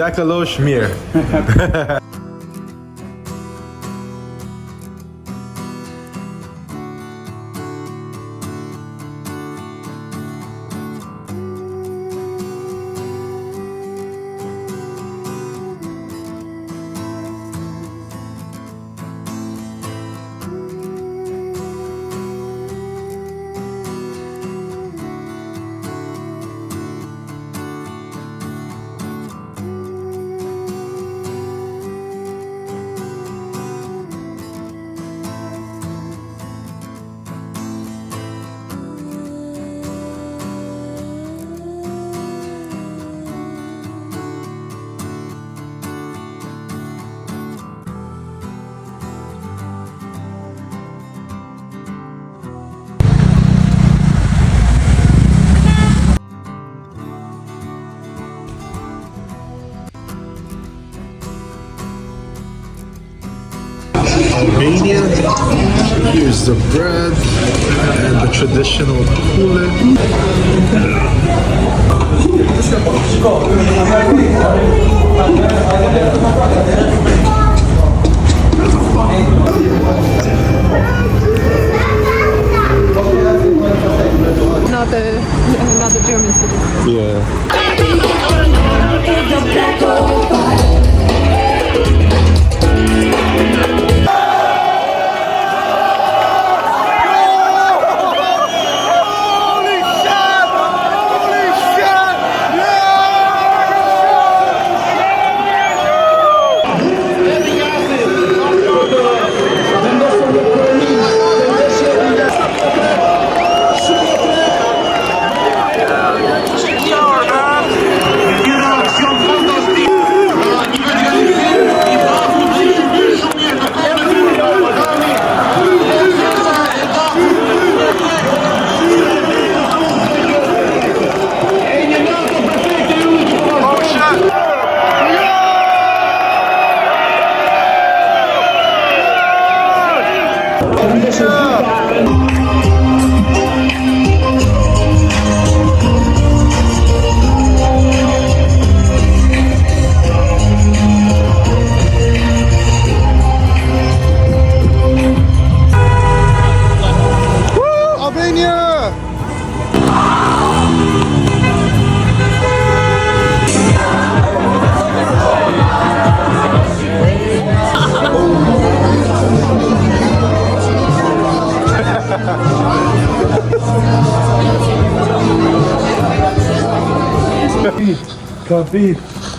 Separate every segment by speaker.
Speaker 1: Smakaloos meer. Albania, here's the bread and the traditional kule.
Speaker 2: Not the German city.
Speaker 1: Yeah.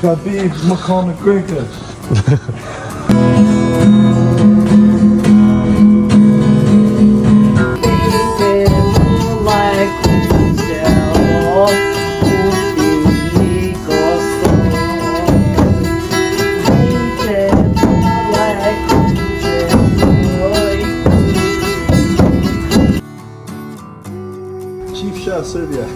Speaker 3: Khabib, Conor McGregor.
Speaker 1: Chief Shah, Serbia.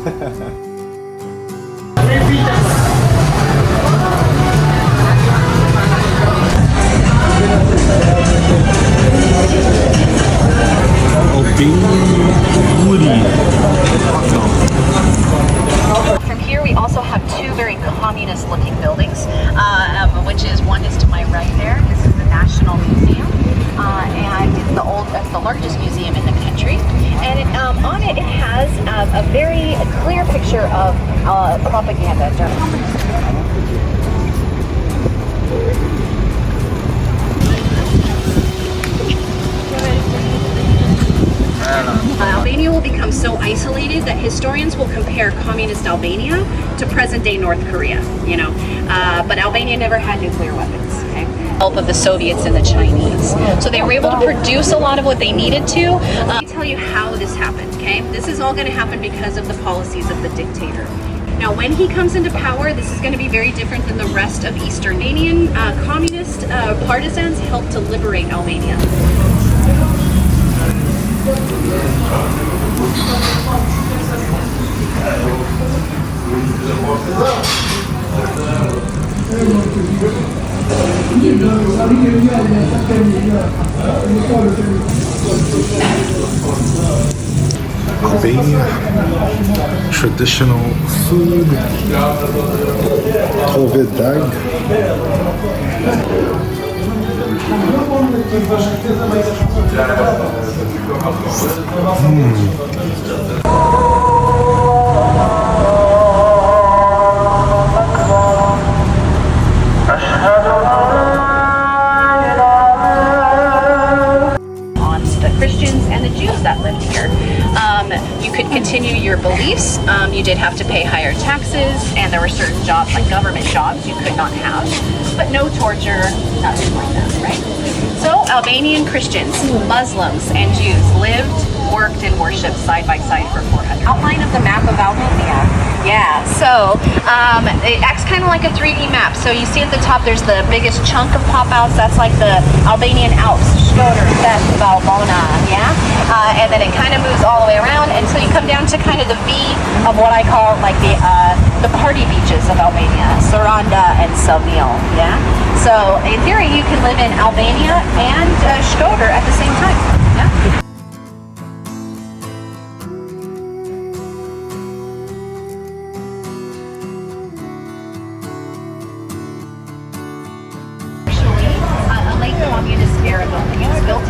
Speaker 4: From here we also have two very communist looking buildings, which is one is to my right there. This is the National Museum, and it's the largest museum in the country. And on it has a very clear picture of propaganda. Albania will become so isolated that historians will compare communist Albania to present-day North Korea, you know. But Albania never had nuclear weapons, okay? Help of the Soviets and the Chinese. So they were able to produce a lot of what they needed to. Let me tell you how this happened, okay? This is all going to happen because of the policies of the dictator. Now, when he comes into power, this is going to be very different than the rest of Eastern Albanian communist partisans helped to liberate Albania.
Speaker 1: Albania, traditional food, Tovid dag.
Speaker 4: Christians and the Jews that lived here. You could continue your beliefs. You did have to pay higher taxes, and there were certain jobs, like government jobs, you could not have, but no torture, nothing like that, right? So Albanian Christians, Muslims, and Jews lived, worked, and worshipped side by side for 400. Outline of the map of Albania. Yeah, so it acts kind of like a 3D map. So you see at the top, there's the biggest chunk of pop-outs. That's like the Albanian Alps, Shkodër, Best of Albana, yeah? And then it kind of moves all the way around until you come down to kind of the V of what I call like the party beaches of Albania, Saranda and Salmil, yeah? So in theory, you can live in Albania and Shkodër at the same time, yeah? Communist era building. It was built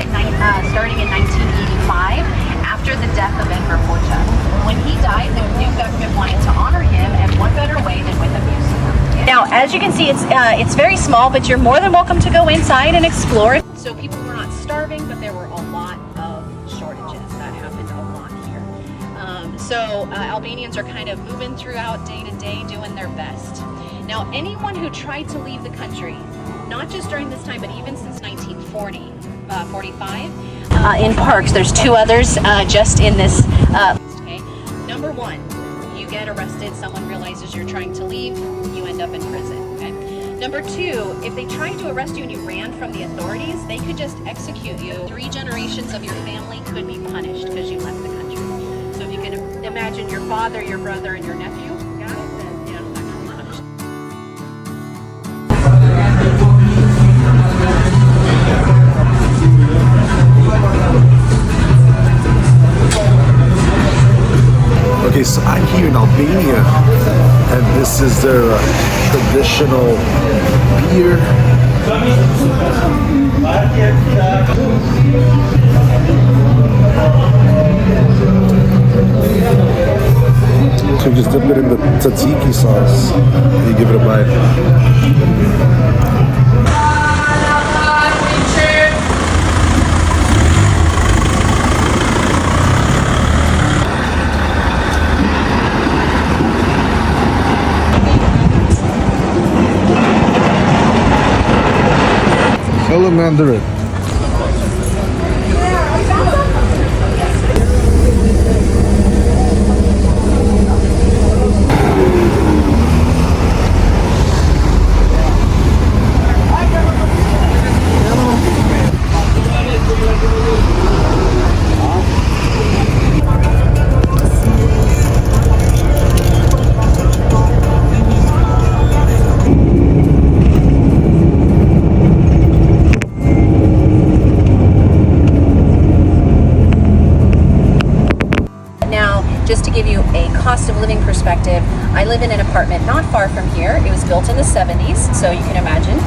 Speaker 4: starting in 1985 after the death of Enver Hoxha. When he died, the new government wanted to honor him, and what better way than with a museum? Now, as you can see, it's very small, but you're more than welcome to go inside and explore. So people were not starving, but there were a lot of shortages. That happened a lot here. So Albanians are kind of moving throughout day to day, doing their best. Now, anyone who tried to leave the country, not just during this time, but even since 1940, 45, in parks, there's two others just in this. Okay. Number one, you get arrested, someone realizes you're trying to leave, you end up in prison. Okay. Number two, if they tried to arrest you and you ran from the authorities, they could just execute you. 3 generations of your family could be punished because you left the country. So if you can imagine your father, your brother, and your nephew, got it? Then, you know, that's punished.
Speaker 1: Okay, so I'm here in Albania, and this is their traditional beer. So you just dip it in the tzatziki sauce, and you give it a bite. Hello, Mandarin.
Speaker 4: Just to give you a cost of living perspective, I live in an apartment not far from here. It was built in the 70s, so you can imagine,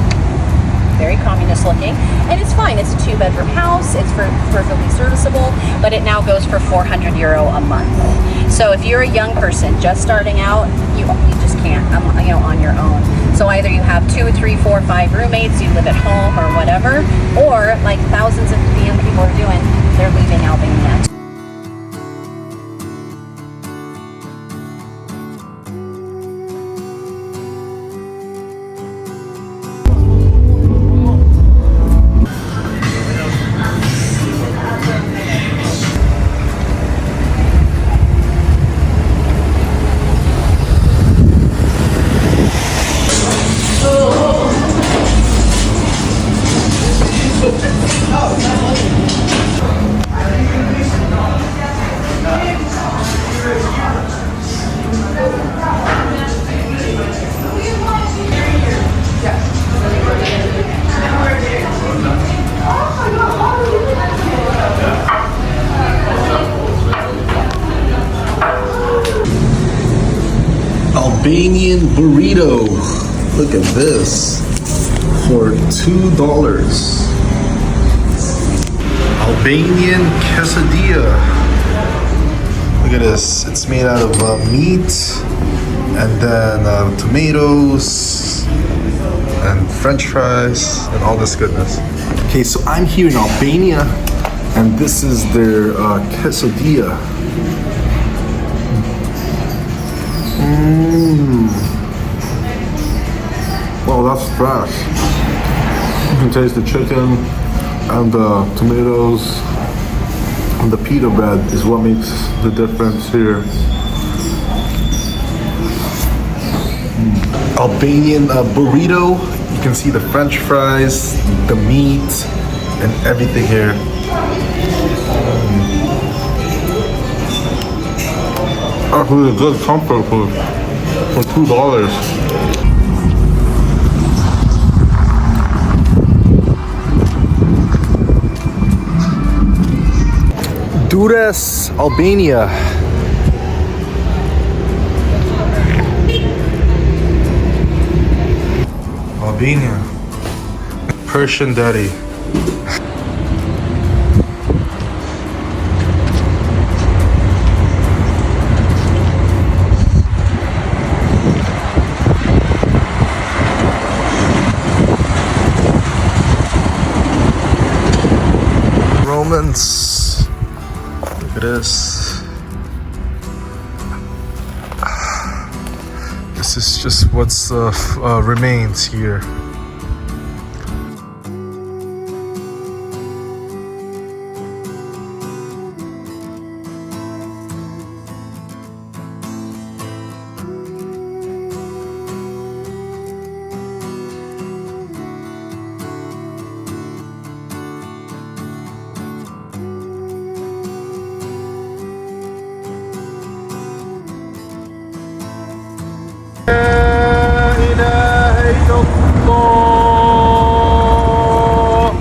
Speaker 4: very communist looking. And it's fine, it's a 2-bedroom house, it's perfectly serviceable, but it now goes for €400 a month. So if you're a young person just starting out, you just can't, you know, on your own. So either you have 2, 3, 4, 5 roommates, you live at home or whatever, or like thousands of young people are doing, they're leaving Albania.
Speaker 1: Albanian burrito. Look at this. For $2. Albanian quesadilla. Look at this. It's made out of meat and then tomatoes and French fries and all this goodness. Okay, so I'm here in Albania and this is their quesadilla. Well, that's fresh. You can taste the chicken and the tomatoes and the pita bread is what makes the difference here. Albanian burrito. You can see the French fries, the meat, and everything here. Actually, a good comfort food for $2. Berat, Albania. Albania. Persian daddy. Romans. Look at this. This is just what's remains here.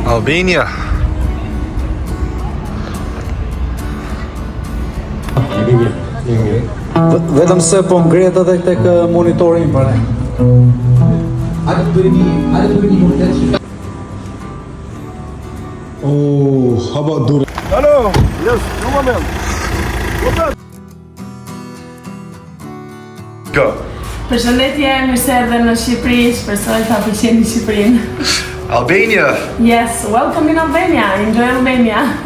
Speaker 1: Albania.
Speaker 3: Vetëm se po ngret edhe tek monitori im para. Oh, how about Dura?
Speaker 1: Hello. Yes, no moment. What's up? Go.
Speaker 2: Përshëndetje, mirë se erdhe në Shqipëri, shpresoj ta pëlqeni Shqipërinë.
Speaker 1: Albania.
Speaker 2: Yes, welcome in Albania. Enjoy Albania.